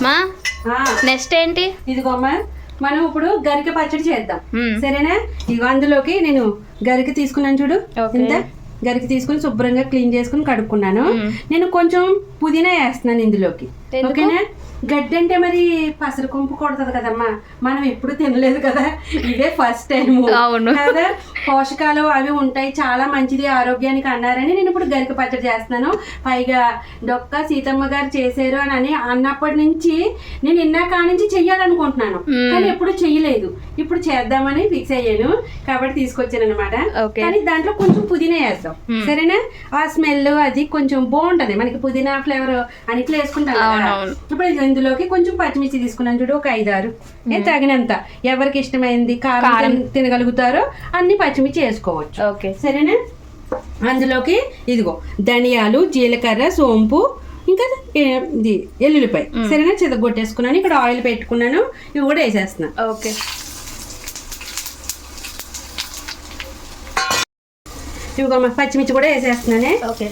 మా నెక్స్ట్ ఏంటి? ఇదిగోమ్మా మనం ఇప్పుడు గరిక పచ్చడి చేద్దాం, సరేనా? ఇగో అందులోకి నేను గరిక తీసుకున్నాను చూడు, ఇంత గరిక తీసుకుని శుభ్రంగా క్లీన్ చేసుకుని కడుక్కున్నాను. నేను కొంచెం పుదీనా వేస్తున్నాను ఇందులోకి, ఓకేనా? గడ్డి అంటే మరి పసరు కొంపు కొడుతుంది కదమ్మా, మనం ఎప్పుడు తినలేదు కదా, ఇదే ఫస్ట్ టైం కదా. పోషకాలు అవి ఉంటాయి, చాలా మంచిది ఆరోగ్యానికి అన్నారని నేను ఇప్పుడు గరిక పచ్చడి చేస్తున్నాను. పైగా డొక్క సీతమ్మ గారు చేశారు అని అన్నప్పటి నుంచి నేను ఇన్నాక నుంచి చెయ్యాలనుకుంటున్నాను, కానీ ఎప్పుడు చెయ్యలేదు. ఇప్పుడు చేద్దామని ఫిక్స్ అయ్యాను కాబట్టి తీసుకొచ్చాను అనమాట. కానీ దాంట్లో కొంచెం పుదీనా వేద్దాం, సరేనా? ఆ స్మెల్ అది కొంచెం బాగుంటది, మనకి పుదీనా ఫ్లేవర్ అని ఇట్లా వేసుకుంటాం కదా. ఇప్పుడు ఇందులోకి కొంచెం పచ్చిమిర్చి తీసుకున్నాను చూడు, ఒక 5-6 తగినంత, ఎవరికి ఇష్టమైంది కారం తినగలుగుతారో అన్ని పచ్చిమిర్చి వేసుకోవచ్చు, సరేనా? అందులోకి ఇదిగో ధనియాలు, జీలకర్ర, సోంపు, ఇంకా ఇది ఎల్లుల్లిపాయ, సరేనా? చితగొట్టేసుకున్నాను. ఇక్కడ ఆయిల్ పెట్టుకున్నాను, ఇవి కూడా వేసేస్తున్నాను. ఓకే, ఇవిగో పచ్చిమిర్చి కూడా వేసేస్తున్నానే. ఓకే,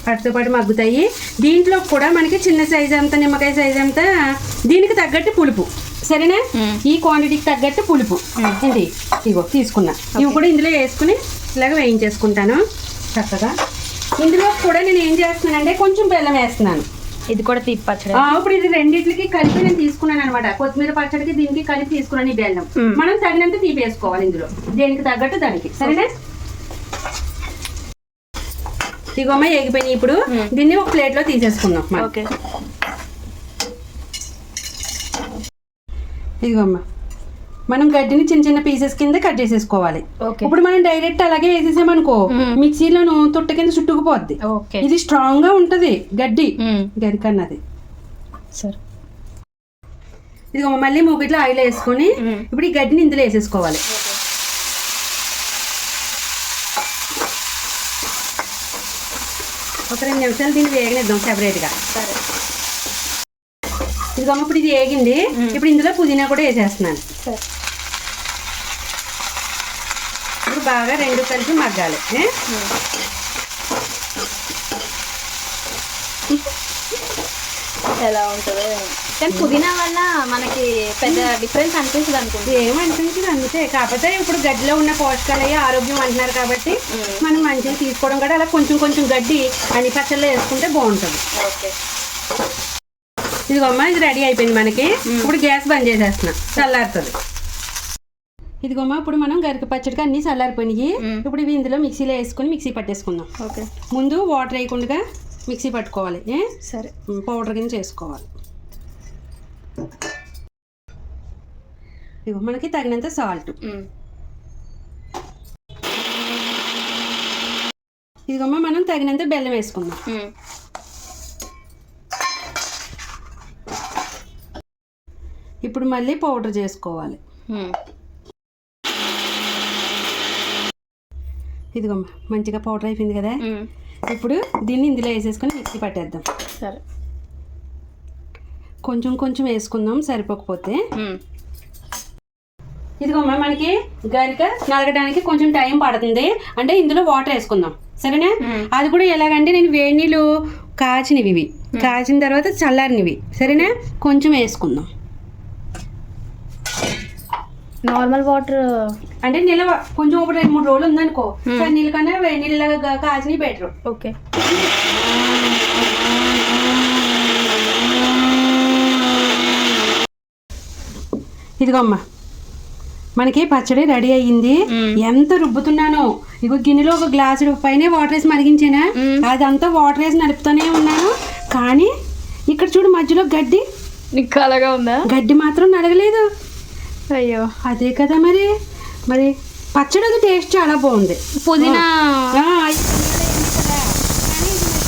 వాటితో పాటు మగ్గుతాయి. దీంట్లో కూడా మనకి చిన్న సైజు అంతా, నిమ్మకాయ సైజు అంతా, దీనికి తగ్గట్టు పులుపు, సరేనా? ఈ క్వాంటిటీకి తగ్గట్టు పులుపు ఇది ఇగో తీసుకున్నా. ఇవి కూడా ఇందులో వేసుకుని ఇలాగ వేయించేసుకుంటాను చక్కగా. ఇందులో కూడా నేను ఏం చేస్తున్నానంటే కొంచెం బెల్లం వేస్తున్నాను. ఇది కూడా తీపి పచ్చడి. ఇప్పుడు ఇది రెండింటికి కలిపి నేను తీసుకున్నాను అనమాట. కొత్తిమీర పచ్చడికి దీనికి కలిపి తీసుకున్నాను ఈ బెల్లం. మనం తగినంత తీపి వేసుకోవాలి ఇందులో, దేనికి తగ్గట్టు దానికి, సరేనా? ఇగోమ్మ ఎగిపోయినాయి. ఇప్పుడు దీన్ని ఒక ప్లేట్ లో తీసేసుకుందాం. ఇదిగోమ్మ మనం గడ్డిని చిన్న చిన్న పీసెస్ కింద కట్ చేసేసుకోవాలి. ఇప్పుడు మనం డైరెక్ట్ అలాగే వేసేసామనుకో మిక్సీలోను తొట్ట కింద చుట్టుకుపోద్ది. ఇది స్ట్రాంగ్ గా ఉంటది గడ్డి, గరికన్నది. ఇదిగోమ్మ మళ్ళీ మూగిట్లో ఆయిల్ వేసుకొని ఇప్పుడు ఈ గడ్డిని ఇందులో వేసేసుకోవాలి. ఒక 2 నిమిషాలు దీన్ని వేగనిద్దాం సెపరేట్ గా. ఇదిగోమ్మ ఇప్పుడు ఇది వేగింది. ఇప్పుడు ఇందులో పుదీనా కూడా వేసేస్తున్నాను. ఇప్పుడు బాగా రెండు కలిపి మగ్గాలి. ఎలా ఉంటుందో కానీ పుదీనా వల్ల మనకి పెద్ద డిఫరెన్స్ అనిపించదు అనుకుంటే. ఏమనిపించదు అంతే, కాకపోతే ఇప్పుడు గడ్డిలో ఉన్న పోషకాలు ఆరోగ్యం అంటున్నారు కాబట్టి మనం మంచిగా తీసుకోవడం కూడా అలా కొంచెం కొంచెం గడ్డి అన్ని పచ్చళ్ళు వేసుకుంటే బాగుంటుంది. ఇదిగోమ్మ ఇది రెడీ అయిపోయింది మనకి. ఇప్పుడు గ్యాస్ బంద్ చేసేస్తున్నా, చల్లారుతుంది. ఇదిగోమ్మ ఇప్పుడు మనం గరిక పచ్చడికి అన్ని చల్లారిపోయినాయి. ఇప్పుడు ఇవి ఇందులో మిక్సీలో వేసుకొని మిక్సీ పట్టేసుకుందాం. ముందు వాటర్ వేయకుండా మిక్సీ పట్టుకోవాలి, సరే? పౌడర్ కింద చేసుకోవాలి. ఇగో మనకి తగినంత సాల్ట్. ఇదిగోమ్మ మనం తగినంత బెల్లం వేసుకుందాం. ఇప్పుడు మళ్ళీ పౌడర్ చేసుకోవాలి. ఇదిగోమ్మ మంచిగా పౌడర్ అయిపోయింది కదా. ఇప్పుడు దీన్ని ఇందులో వేసేసుకొని మిక్సీ పట్టేద్దాం. సరే, కొంచెం కొంచెం వేసుకుందాం సరిపోకపోతే. ఇదిగోమ్మ మనకి గరిక నలగడానికి కొంచెం టైం పడుతుంది, అంటే ఇందులో వాటర్ వేసుకుందాం, సరేనా? అది కూడా ఎలాగంటే నేను వేడి నీళ్ళు కాచినవి, ఇవి కాచిన తర్వాత చల్లారినవి, సరేనా? కొంచెం వేసుకుందాం. నార్మల్ వాటర్ అంటే నిలవ కొంచెం ఒక 2-3 రోజులు ఉందనుకో, నీళ్ళ కన్నా వేడి నీళ్ళ కాచినవి బెటర్. ఓకే, ఇదిగోమ్మ మనకి పచ్చడి రెడీ అయ్యింది. ఎంత రుబ్బుతున్నానో, ఇగో గిన్నెలో ఒక గ్లాసు పైన వాటర్ వేసి మరిగించానా, అదంతా వాటర్ వేసి నలుపుతూనే ఉన్నాను. కానీ ఇక్కడ చూడు మధ్యలో గడ్డి అలాగా ఉందా, గడ్డి మాత్రం నలగలేదు. అయ్యో, అదే కదా మరి. మరి పచ్చడి అది టేస్ట్ చాలా బాగుంది, పుదీనా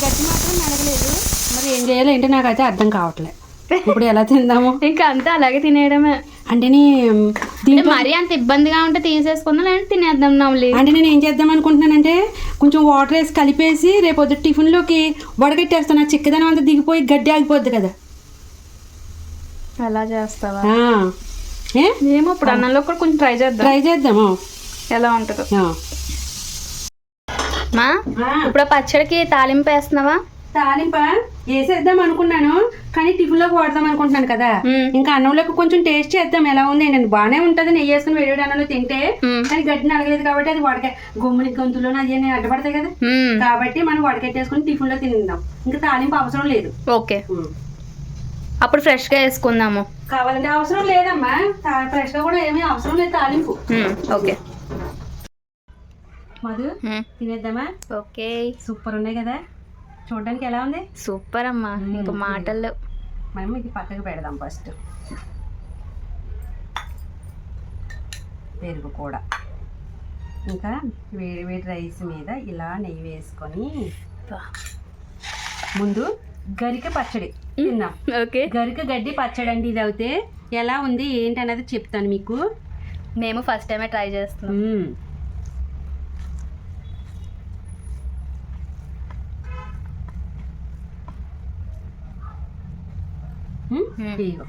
గడ్డి మాత్రం నలగలేదు. మరి ఏం చేయాలి ఏంటి నాకైతే అర్థం కావట్లేదు. ఇప్పుడు ఎలా తిందాము? ఇంకా అంతా అలాగే తినేయడమే. అంటే మరి అంత ఇబ్బందిగా ఉంటే తీసేసుకుందాం, లేదంటే తినేద్దాం. అంటే నేను ఏం చేద్దాం అనుకుంటున్నానంటే కొంచెం వాటర్ వేసి కలిపేసి రేపు టిఫిన్లోకి వడగట్టేస్తాను. ఆ చిక్కదనం అంతా దిగిపోయి గడ్డి ఆగిపోద్ది కదా. అలా చేస్తావా? ఏమో ఇప్పుడు అన్నంలో కూడా కొంచెం ట్రై చేద్దాము ఎలా ఉంటుందో. మా ఇప్పుడు పచ్చడికి తాలింపు వేస్తున్నావా? తాలింప వేసేద్దాం అనుకున్నాను, కానీ టిఫిన్లోకి వాడదాం అనుకుంటున్నాను కదా. ఇంకా అన్నంలోకి కొంచెం టేస్ట్ చేద్దాం ఎలా ఉంది ఏంటండి. బాగానే ఉంటుంది నెయ్యి వేసుకుని వేడి అన్నంలో తింటే, కానీ గడ్డిని అడగలేదు కాబట్టి అది వడక గుమ్మిని గొంతులో అది అడ్డపడతాయి కదా, కాబట్టి మనం వడకెట్టేసుకుని టిఫిన్లో తిందాం. ఇంకా తాలింపు అవసరం లేదు. ఓకే, అప్పుడు ఫ్రెష్గా వేసుకుందాము. కావాలంటే అవసరం లేదమ్మా, ఫ్రెష్గా కూడా ఏమీ అవసరం లేదు తాలింపు. ఓకే మధు, తినేద్దామా? ఓకే, సూపర్ ఉన్నాయి కదా, చూడడానికి ఎలా ఉంది? సూపర్ అమ్మా, ఇంకా మాటల్లో. మనం ఇది పక్కకు పెడదాం. ఫస్ట్ పెరుగు కూడా, ఇంకా వేడి వేడి రైస్ మీద ఇలా నెయ్యి వేసుకొని ముందు గరిక పచ్చడి తిన్నాం. ఓకే, గరిక గడ్డి పచ్చడి అండి. ఇది అయితే ఎలా ఉంది ఏంటి అన్నది చెప్తాను మీకు. మేము ఫస్ట్ టైమే ట్రై చేస్తున్నాం. ఇదిగో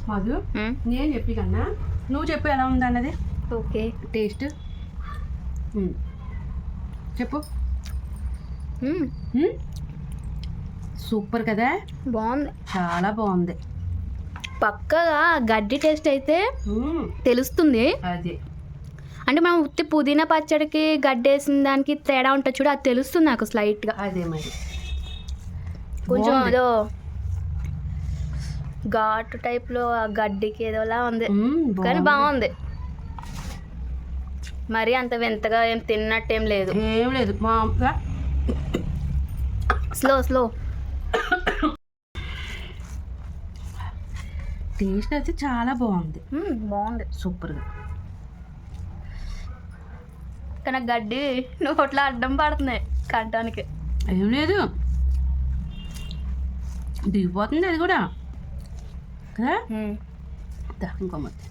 మధు, నేను చెప్పి కన్నా నువ్వు చెప్పు ఎలా ఉంది అన్నది. ఓకే, టేస్ట్ చెప్పు. సూపర్ కదా, బాగుంది, చాలా బాగుంది. పక్కగా గడ్డి టేస్ట్ అయితే తెలుస్తుంది. అదే అంటే మనం ఉత్తి పుదీనా పచ్చడికి గడ్డి వేసిన దానికి తేడా ఉంటుంది చూడు, అది తెలుస్తుంది నాకు స్లైట్గా. అదే మరి కొంచెం ఏదో ఘాటు టైప్లో ఆ గడ్డికి ఏదోలా ఉంది, కానీ బాగుంది. మరి అంత వింతగా ఏం తిన్నట్టేం లేదు. ఏం లేదు మామూలుగా. Slow slow. టేస్ట్ అయితే చాలా బాగుంది. బాగుంది, సూపర్గా. కానీ గడ్డి నోట్లో అడ్డం పడుతున్నాయి కంటానికి. ఏం లేదు, దిగిపోతుంది అది కూడా కదా. ఇంకో మొత్తం